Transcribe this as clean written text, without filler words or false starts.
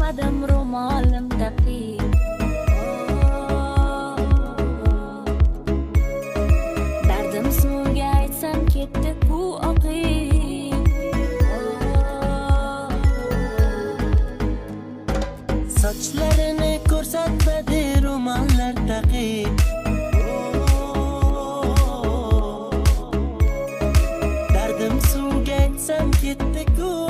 qadam ro'molim taqib. Dardim suvga aytsam ketdi ku oqib. Sochlarini ko'rsatmadi ro'mollar taqib. Dardim suvga aytsam ketdi ku